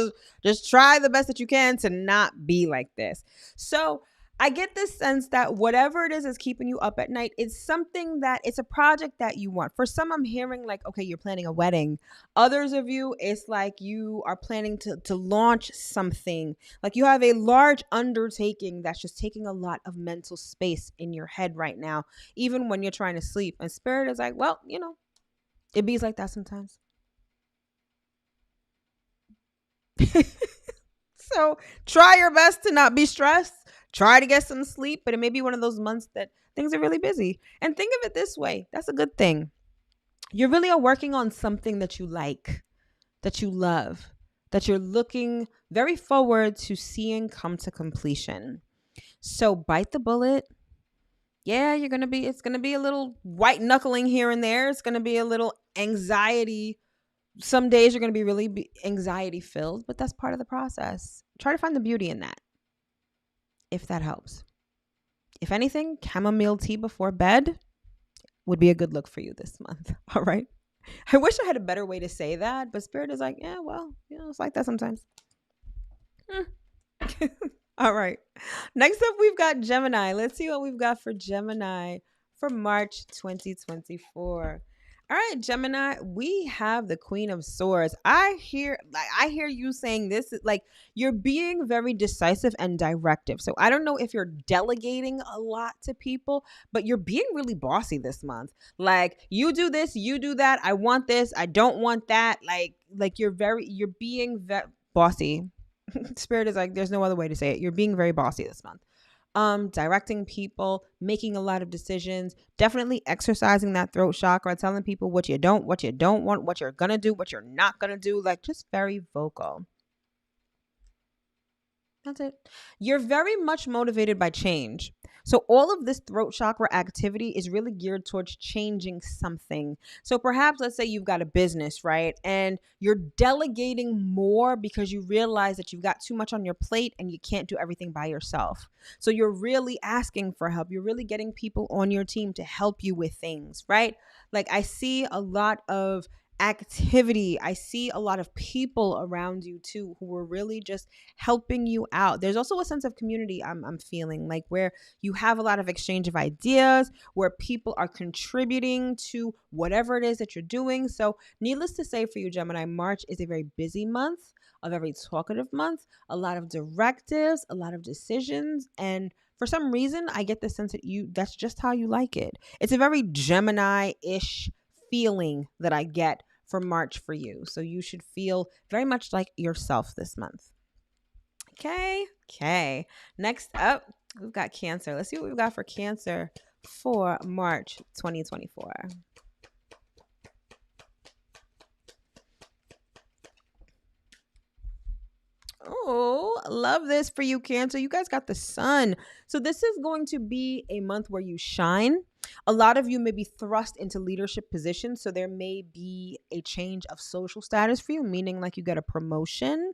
just try the best that you can to not be like this. So I get this sense that whatever it is keeping you up at night, it's something that it's a project that you want. For some, I'm hearing like, okay, you're planning a wedding. Others of you, it's like you are planning to launch something. Like you have a large undertaking that's just taking a lot of mental space in your head right now, even when you're trying to sleep. And Spirit is like, well, it bees like that sometimes. So try your best to not be stressed. Try to get some sleep, but it may be one of those months that things are really busy. And think of it this way. That's a good thing. You really are working on something that you like, that you love, that you're looking very forward to seeing come to completion. So bite the bullet. Yeah, it's going to be a little white knuckling here and there. It's going to be a little anxiety. Some days you're going to be really anxiety filled, but that's part of the process. Try to find the beauty in that, if that helps. If anything, chamomile tea before bed would be a good look for you this month. All right. I wish I had a better way to say that, but Spirit is like, yeah, well, it's like that sometimes. All right. Next up, we've got Gemini. Let's see what we've got for Gemini for March 2024. All right, Gemini, we have the Queen of Swords. I hear you saying this, like you're being very decisive and directive. So I don't know if you're delegating a lot to people, but you're being really bossy this month. Like you do this, you do that. I want this. I don't want that. Like you're being very bossy. Spirit is like, there's no other way to say it. You're being very bossy this month. Directing people, making a lot of decisions, definitely exercising that throat chakra, telling people what you don't want, what you're gonna do, what you're not gonna do, like just very vocal. That's it. You're very much motivated by change. So all of this throat chakra activity is really geared towards changing something. So perhaps let's say you've got a business, right? And you're delegating more because you realize that you've got too much on your plate and you can't do everything by yourself. So you're really asking for help. You're really getting people on your team to help you with things, right? Like I see a lot of activity. I see a lot of people around you too who are really just helping you out. There's also a sense of community I'm feeling, like where you have a lot of exchange of ideas, where people are contributing to whatever it is that you're doing. So needless to say for you, Gemini, March is a very busy month, a very talkative month, a lot of directives, a lot of decisions. And for some reason, I get the sense that that's just how you like it. It's a very Gemini-ish feeling that I get for March for you. So you should feel very much like yourself this month. Okay. Next up, we've got Cancer. Let's see what we've got for Cancer for March 2024. Oh, love this for you, Cancer. You guys got the sun. So this is going to be a month where you shine. A lot of you may be thrust into leadership positions. So there may be a change of social status for you, meaning like you get a promotion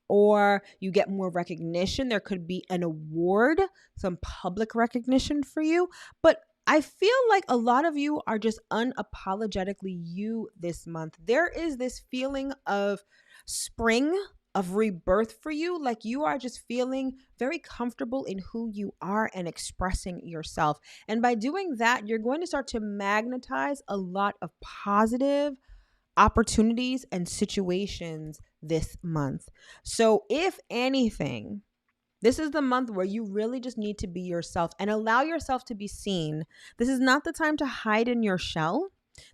or you get more recognition. There could be an award, some public recognition for you. But I feel like a lot of you are just unapologetically you this month. There is this feeling of spring, of rebirth for you. Like you are just feeling very comfortable in who you are and expressing yourself. And by doing that, you're going to start to magnetize a lot of positive opportunities and situations this month. So if anything, this is the month where you really just need to be yourself and allow yourself to be seen. This is not the time to hide in your shell.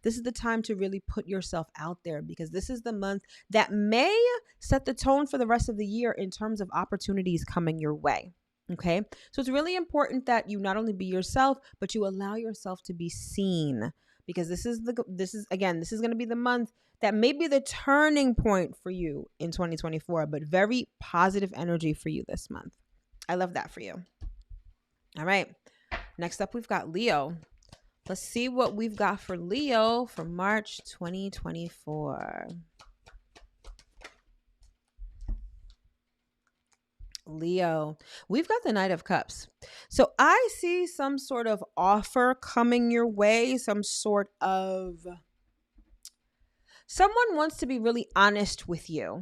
This is the time to really put yourself out there, because this is the month that may set the tone for the rest of the year in terms of opportunities coming your way. Okay. So it's really important that you not only be yourself, but you allow yourself to be seen, because this is going to be the month that may be the turning point for you in 2024, but very positive energy for you this month. I love that for you. All right. Next up, we've got Leo. Let's see what we've got for Leo for March 2024. Leo, we've got the Knight of Cups. So I see some sort of offer coming your way, someone wants to be really honest with you.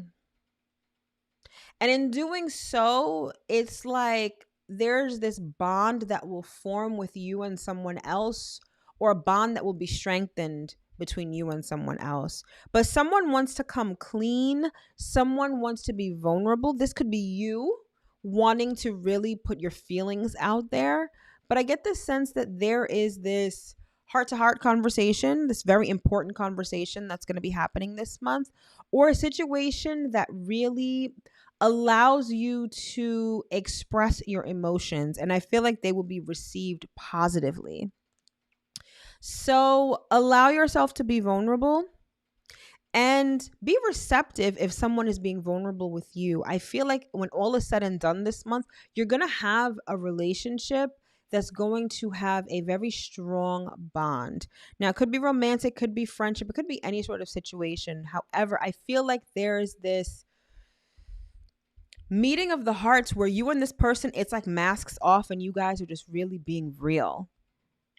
And in doing so, it's like there's this bond that will form with you and someone else, or a bond that will be strengthened between you and someone else. But someone wants to come clean. Someone wants to be vulnerable. This could be you wanting to really put your feelings out there. But I get the sense that there is this heart-to-heart conversation, this very important conversation that's going to be happening this month, or a situation that really allows you to express your emotions. And I feel like they will be received positively. So allow yourself to be vulnerable and be receptive if someone is being vulnerable with you. I feel like when all is said and done this month, you're going to have a relationship that's going to have a very strong bond. Now, it could be romantic, could be friendship, it could be any sort of situation. However, I feel like there's this meeting of the hearts where you and this person, it's like masks off and you guys are just really being real.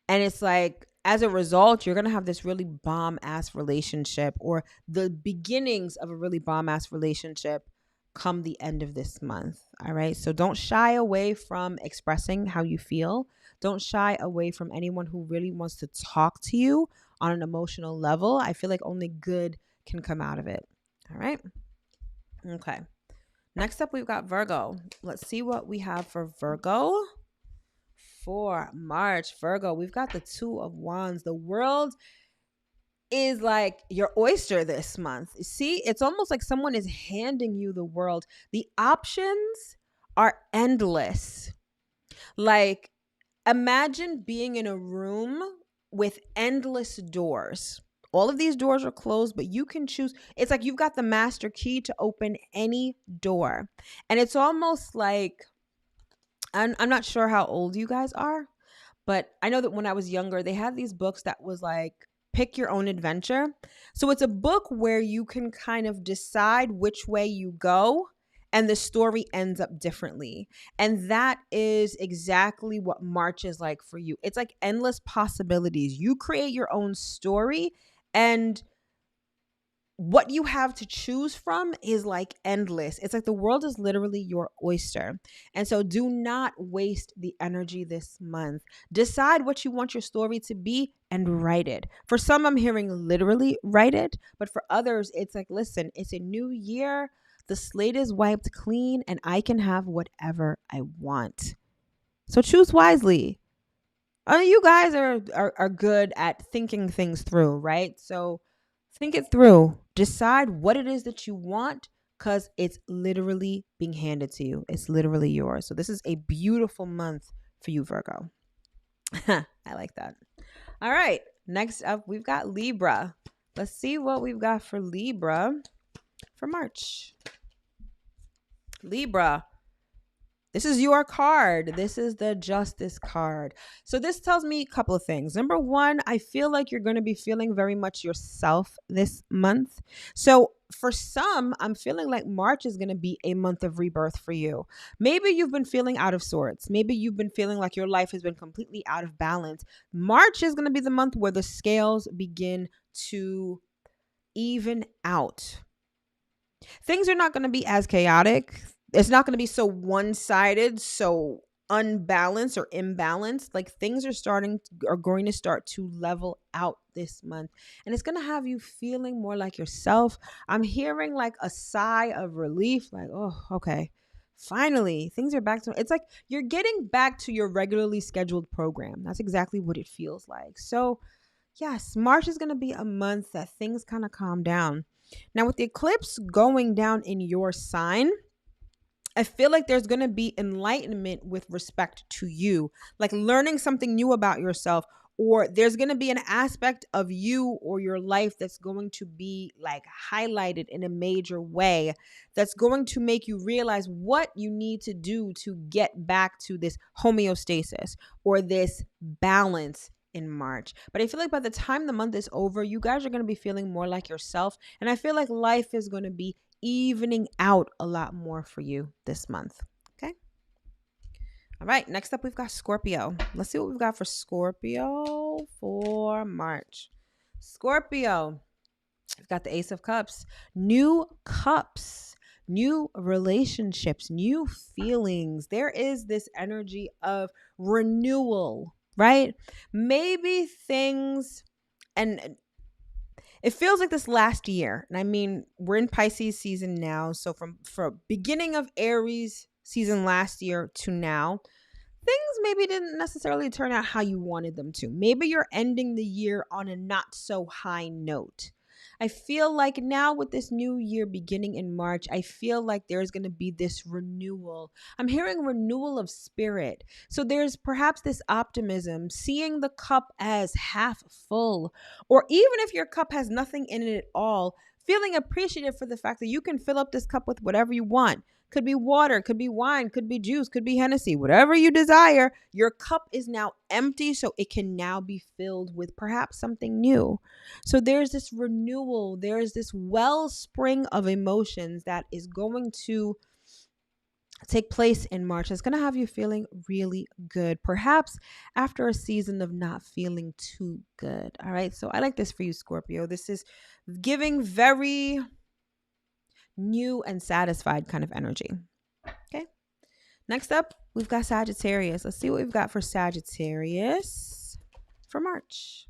And it's like, as a result, you're going to have this really bomb-ass relationship, or the beginnings of a really bomb-ass relationship come the end of this month. All right. So don't shy away from expressing how you feel. Don't shy away from anyone who really wants to talk to you on an emotional level. I feel like only good can come out of it. All right. Okay. Next up, we've got Virgo. Let's see what we have for Virgo for March. Virgo, we've got the Two of Wands. The world is like your oyster this month. See, it's almost like someone is handing you the world. The options are endless. Like, imagine being in a room with endless doors. All of these doors are closed, but you can choose. It's like you've got the master key to open any door. And it's almost like I'm not sure how old you guys are, but I know that when I was younger, they had these books that was like pick your own adventure. So it's a book where you can kind of decide which way you go and the story ends up differently. And that is exactly what March is like for you. It's like endless possibilities. You create your own story, and what you have to choose from is like endless. It's like the world is literally your oyster. And so do not waste the energy this month. Decide what you want your story to be and write it. For some, I'm hearing literally write it, but for others, it's like, listen, it's a new year. The slate is wiped clean and I can have whatever I want. So choose wisely. You guys are good at thinking things through, right? So think it through. Decide what it is that you want because it's literally being handed to you. It's literally yours. So this is a beautiful month for you, Virgo. I like that. All right. Next up, we've got Libra. Let's see what we've got for Libra for March. Libra. This is your card. This is the Justice card. So this tells me a couple of things. Number one, I feel like you're going to be feeling very much yourself this month. So for some, I'm feeling like March is going to be a month of rebirth for you. Maybe you've been feeling out of sorts. Maybe you've been feeling like your life has been completely out of balance. March is going to be the month where the scales begin to even out. Things are not going to be as chaotic. It's not going to be so one-sided, so unbalanced or imbalanced. Like things are going to start to level out this month. And it's going to have you feeling more like yourself. I'm hearing like a sigh of relief, like, oh, okay. Finally, things are back to it's like you're getting back to your regularly scheduled program. That's exactly what it feels like. So, yes, March is going to be a month that things kind of calm down. Now, with the eclipse going down in your sign, I feel like there's going to be enlightenment with respect to you, like learning something new about yourself, or there's going to be an aspect of you or your life that's going to be like highlighted in a major way that's going to make you realize what you need to do to get back to this homeostasis or this balance in March. But I feel like by the time the month is over, you guys are going to be feeling more like yourself. And I feel like life is going to be evening out a lot more for you this month. Okay. All right. Next up, we've got Scorpio. Let's see what we've got for Scorpio for March. Scorpio, we've got the Ace of Cups. New cups, new relationships, new feelings. There is this energy of renewal, right? Maybe things, and it feels like this last year. And I mean, we're in Pisces season now. So from beginning of Aries season last year to now, things maybe didn't necessarily turn out how you wanted them to. Maybe you're ending the year on a not so high note. I feel like now with this new year beginning in March, I feel like there's going to be this renewal. I'm hearing renewal of spirit. So there's perhaps this optimism, seeing the cup as half full, or even if your cup has nothing in it at all, feeling appreciative for the fact that you can fill up this cup with whatever you want. Could be water, could be wine, could be juice, could be Hennessy, whatever you desire. Your cup is now empty, so it can now be filled with perhaps something new. So there's this renewal, there's this wellspring of emotions that is going to take place in March. It's going to have you feeling really good, perhaps after a season of not feeling too good. All right. So I like this for you, Scorpio. This is giving very new and satisfied kind of energy. Okay. Next up, we've got Sagittarius. Let's see what we've got for Sagittarius for March.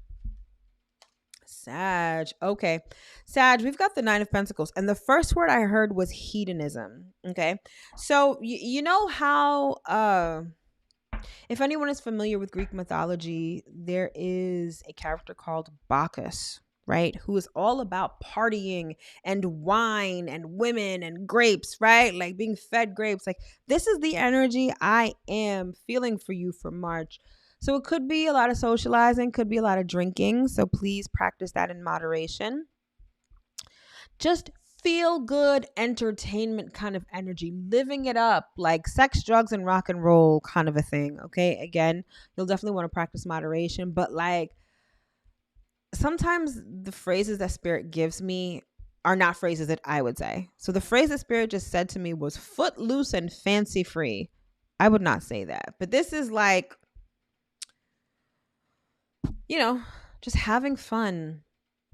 Sag. Okay. Sag, we've got the Nine of Pentacles. And the first word I heard was hedonism. Okay. So you know how if anyone is familiar with Greek mythology, there is a character called Bacchus, right? Who is all about partying and wine and women and grapes, right? Like being fed grapes. Like this is the energy I am feeling for you for March. So it could be a lot of socializing, could be a lot of drinking. So please practice that in moderation. Just feel good entertainment kind of energy, living it up, like sex, drugs, and rock and roll kind of a thing. Okay. Again, you'll definitely want to practice moderation, but like sometimes the phrases that spirit gives me are not phrases that I would say. So the phrase that spirit just said to me was footloose and fancy free. I would not say that, but this is like, just having fun.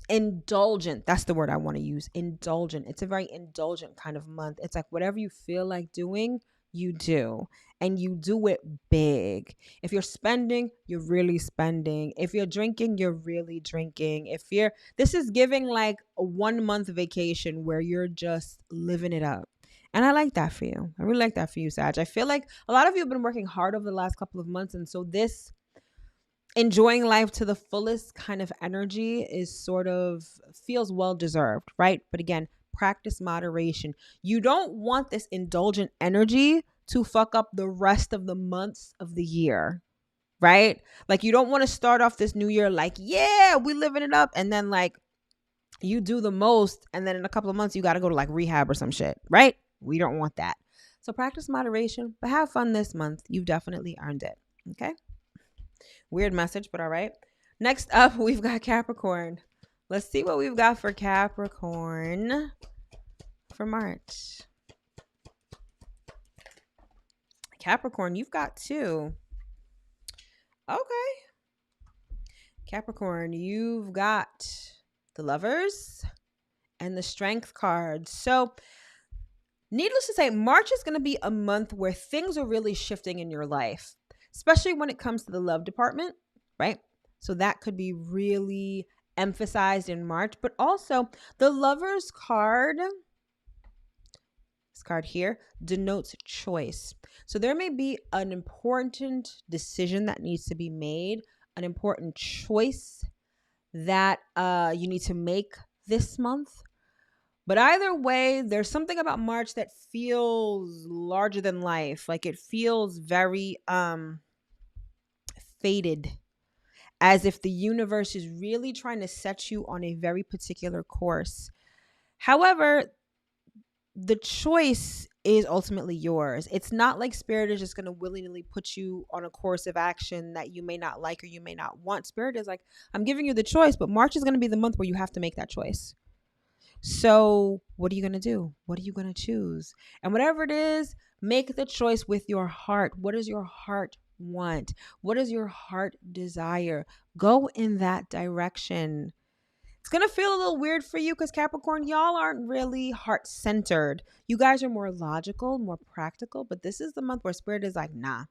Indulgent. That's the word I want to use. Indulgent. It's a very indulgent kind of month. It's like whatever you feel like doing, you do. And you do it big. If you're spending, you're really spending. If you're drinking, you're really drinking. This is giving like a 1 month vacation where you're just living it up. And I like that for you. I really like that for you, Sag. I feel like a lot of you have been working hard over the last couple of months. And so this enjoying life to the fullest kind of energy is sort of feels well deserved, right? But again, practice moderation. You don't want this indulgent energy to fuck up the rest of the months of the year, right? Like you don't want to start off this new year like, yeah, we living it up. And then like you do the most. And then in a couple of months, you got to go to like rehab or some shit, right? We don't want that. So practice moderation, but have fun this month. You've definitely earned it. Okay. Weird message, but all right. Next up, we've got Capricorn. Let's see what we've got for Capricorn for March. Capricorn, you've got 2. Okay. Capricorn, you've got the Lovers and the Strength card. So needless to say, March is going to be a month where things are really shifting in your life, especially when it comes to the love department, right? So that could be really emphasized in March, but also the Lovers card, this card here, denotes choice. So there may be an important decision that needs to be made, an important choice that you need to make this month. But either way, there's something about March that feels larger than life. Like it feels very fated, as if the universe is really trying to set you on a very particular course. However, the choice is ultimately yours. It's not like Spirit is just going to willingly put you on a course of action that you may not like or you may not want. Spirit is like, I'm giving you the choice, but March is going to be the month where you have to make that choice. So what are you going to do? What are you going to choose? And whatever it is, make the choice with your heart. What does your heart want? What does your heart desire? Go in that direction. It's going to feel a little weird for you because Capricorn, y'all aren't really heart-centered. You guys are more logical, more practical, but this is the month where Spirit is like, nah,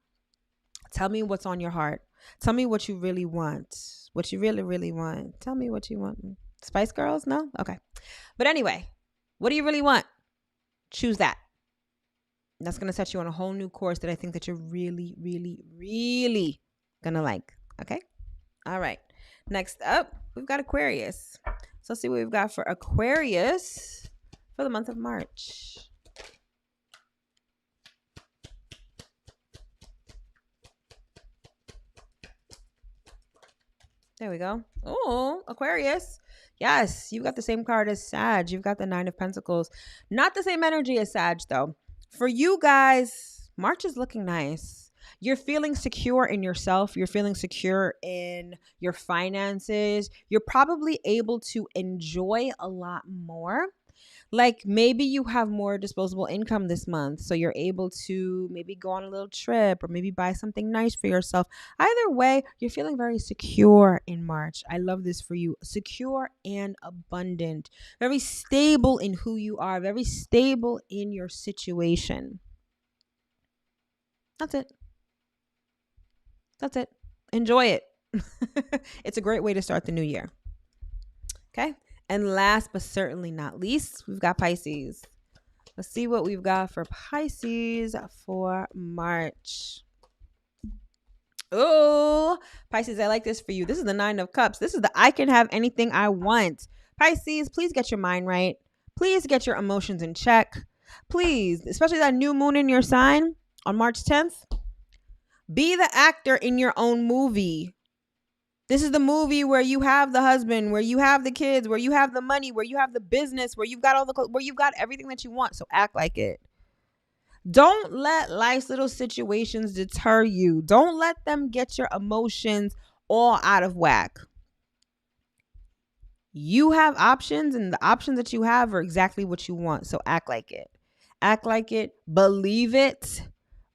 tell me what's on your heart. Tell me what you really want. What you really, really want. Tell me what you want. Spice Girls? No? Okay. But anyway, what do you really want? Choose that. That's going to set you on a whole new course that I think that you're really, really, really going to like. Okay? All right. Next up, we've got Aquarius. So let's see what we've got for Aquarius for the month of March. There we go. Oh, Aquarius. Yes, you've got the same card as Sag. You've got the 9 of Pentacles. Not the same energy as Sag, though. For you guys, March is looking nice. You're feeling secure in yourself. You're feeling secure in your finances. You're probably able to enjoy a lot more. Like maybe you have more disposable income this month, so you're able to maybe go on a little trip or maybe buy something nice for yourself. Either way, you're feeling very secure in March. I love this for you. Secure and abundant. Very stable in who you are. Very stable in your situation. That's it. That's it. Enjoy it. It's a great way to start the new year. Okay. And last but certainly not least, we've got Pisces. Let's see what we've got for Pisces for March. Oh, Pisces, I like this for you. This is the 9 of Cups. This is the I can have anything I want. Pisces, please get your mind right. Please get your emotions in check. Please, especially that new moon in your sign on March 10th. Be the actor in your own movie. This is the movie where you have the husband, where you have the kids, where you have the money, where you have the business, where you've got where you've got everything that you want. So act like it. Don't let life's little situations deter you. Don't let them get your emotions all out of whack. You have options, and the options that you have are exactly what you want. So act like it. Act like it. Believe it.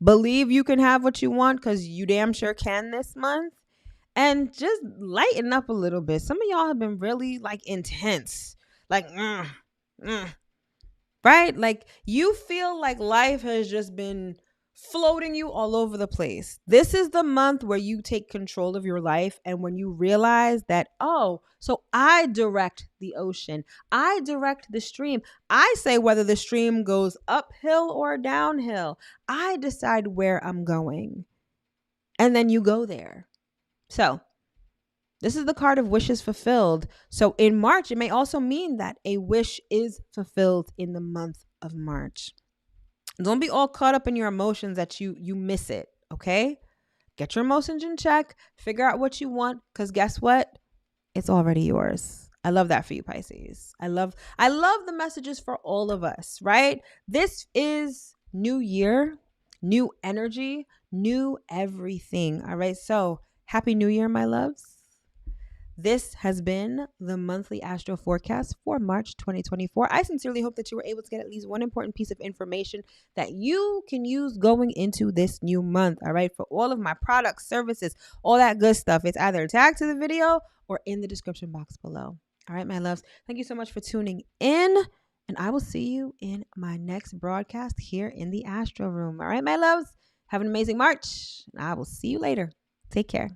Believe you can have what you want, because you damn sure can this month. And just lighten up a little bit. Some of y'all have been really like intense. Like, right? Like you feel like life has just been floating you all over the place. This is the month where you take control of your life, and when you realize that, oh, so I direct the ocean, I direct the stream, I say whether the stream goes uphill or downhill, I decide where I'm going, and then you go there. So this is the card of wishes fulfilled. So in March, it may also mean that a wish is fulfilled in the month of March. Don't be all caught up in your emotions that you miss it, okay? Get your emotions in check. Figure out what you want, because guess what? It's already yours. I love that for you, Pisces. I love the messages for all of us, right? This is new year, new energy, new everything, all right? So happy new year, my loves. This has been the monthly astro forecast for March 2024. I sincerely hope that you were able to get at least one important piece of information that you can use going into this new month. All right. For all of my products, services, all that good stuff, it's either tagged to the video or in the description box below. All right, my loves. Thank you so much for tuning in. And I will see you in my next broadcast here in the Astro Room. All right, my loves. Have an amazing March. And I will see you later. Take care.